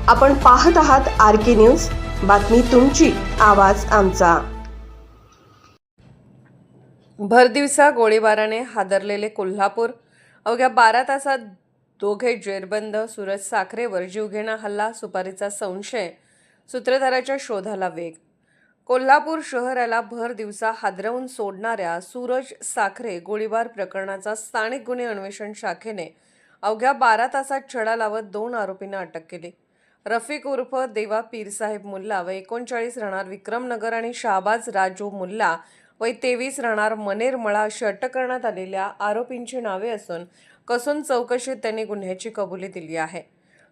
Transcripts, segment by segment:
आपण पाहत आहात RK न्यूज, बातमी तुमची, आवाज आमचा। भरदिवसा गोळीबाराने हादरलेले कोल्हापूर। अवघ्या 12 तासात दोघे जेरबंद। सूरज साखरेवर जीवघेणा हल्ला, सुपारीचा संशय, सूत्रधाराच्या शोधाला वेग। कोल्हापूर शहराला भर दिवसा हादरवून सोडणाऱ्या सूरज साखरे गोळीबार प्रकरणाचा स्थानिक गुन्हे अन्वेषण शाखेने अवघ्या 12 तासात छडा लावत 2 आरोपींना अटक केली। रफिक उर्फ देवा पीरसाहेब मुल्ला वय 39 राहणार विक्रमनगर आणि शाहबाज राजू मुल्ला वय 23 राहणार मनेरमळा अशी अटक करण्यात आलेल्या आरोपींची नावे असून कसून चौकशीत त्यांनी गुन्ह्याची कबुली दिली आहे।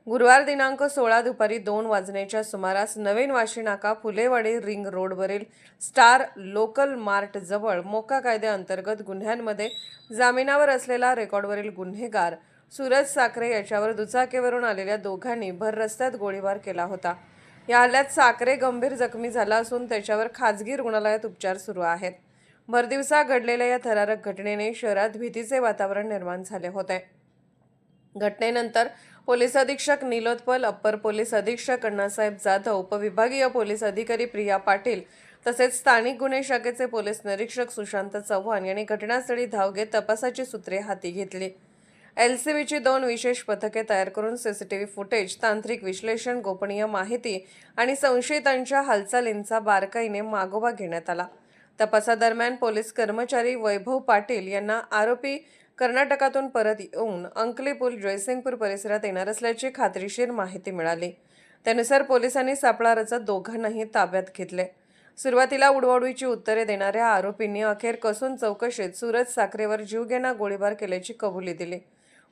गुरुवार दिनांक 16 दुपारी 2 वाजण्याच्या सुमारास नवीन वाशी नाका फुलेवाडी रिंग रोडवरील स्टार लोकल मार्ट जवळ मोका कायद्याअंतर्गत गुन्ह्यांमध्ये जामिनावर असलेला रेकॉर्डवरील गुन्हेगार सूरज साखरे याच्यावर दुचाकीवरून आलेल्या दोघांनी भर रस्त्यात गोळीबार केला होता। या हल्ल्यात साखरे गंभीर जखमी झाला असून त्याच्यावर खाजगी रुग्णालयात उपचार सुरू आहेत। भरदिवसा घडलेल्या या थरारक घटनेने शहरात भीतीचे वातावरण निर्माण झाले होते। घटनेनंतर पोलीस अधीक्षक निलोत्पल, अप्पर पोलीस अधीक्षक अण्णासाहेब जाधव, उपविभागीय पोलीस अधिकारी प्रिया पाटील तसेच स्थानिक गुन्हे शाखेचे पोलीस निरीक्षक सुशांत चव्हाण यांनी घटनास्थळी धाव घेत तपासाची सूत्रे हाती घेतली। LCBची 2 विशेष पथके तयार करून CCTV फुटेज, तांत्रिक विश्लेषण, गोपनीय माहिती आणि संशयितांच्या हालचालींचा बारकाईने मागोवा घेण्यात आला। तपासादरम्यान पोलीस कर्मचारी वैभव पाटील यांना आरोपी कर्नाटकातून परत येऊन अंकली पूल जयसिंगपूर परिसरात येणार असल्याची खात्रीशीर माहिती मिळाली। त्यानुसार पोलिसांनी सापळा रचत दोघांनाही ताब्यात घेतले। सुरुवातीला उडवाउडवीची उत्तरे देणाऱ्या आरोपींनी अखेर कसून चौकशीत सूरज साखरेवर जीवघेणा गोळीबार केल्याची कबुली दिली।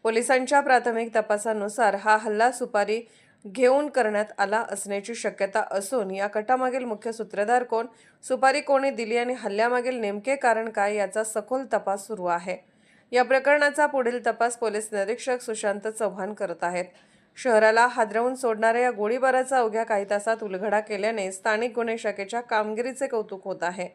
पोलिसांच्या प्राथमिक तपासानुसार हा हल्ला सुपारी घेऊन करण्यात आला असण्याची शक्यता असून या कटामागील मुख्य सूत्रधार कोण, सुपारी कोणी दिली आणि हल्ल्यामागील नेमके कारण काय याचा सखोल तपास सुरू आहे। या प्रकरणाचा पुढील तपास पोलीस निरीक्षक सुशांत चव्हाण करत आहेत। शहराला हादरवून सोडणाऱ्या या गोळीबाराचा अवघ्या काही तासात उलगडा केल्याने स्थानिक गुन्हे शाखेच्या कामगिरीचे कौतुक होत आहे।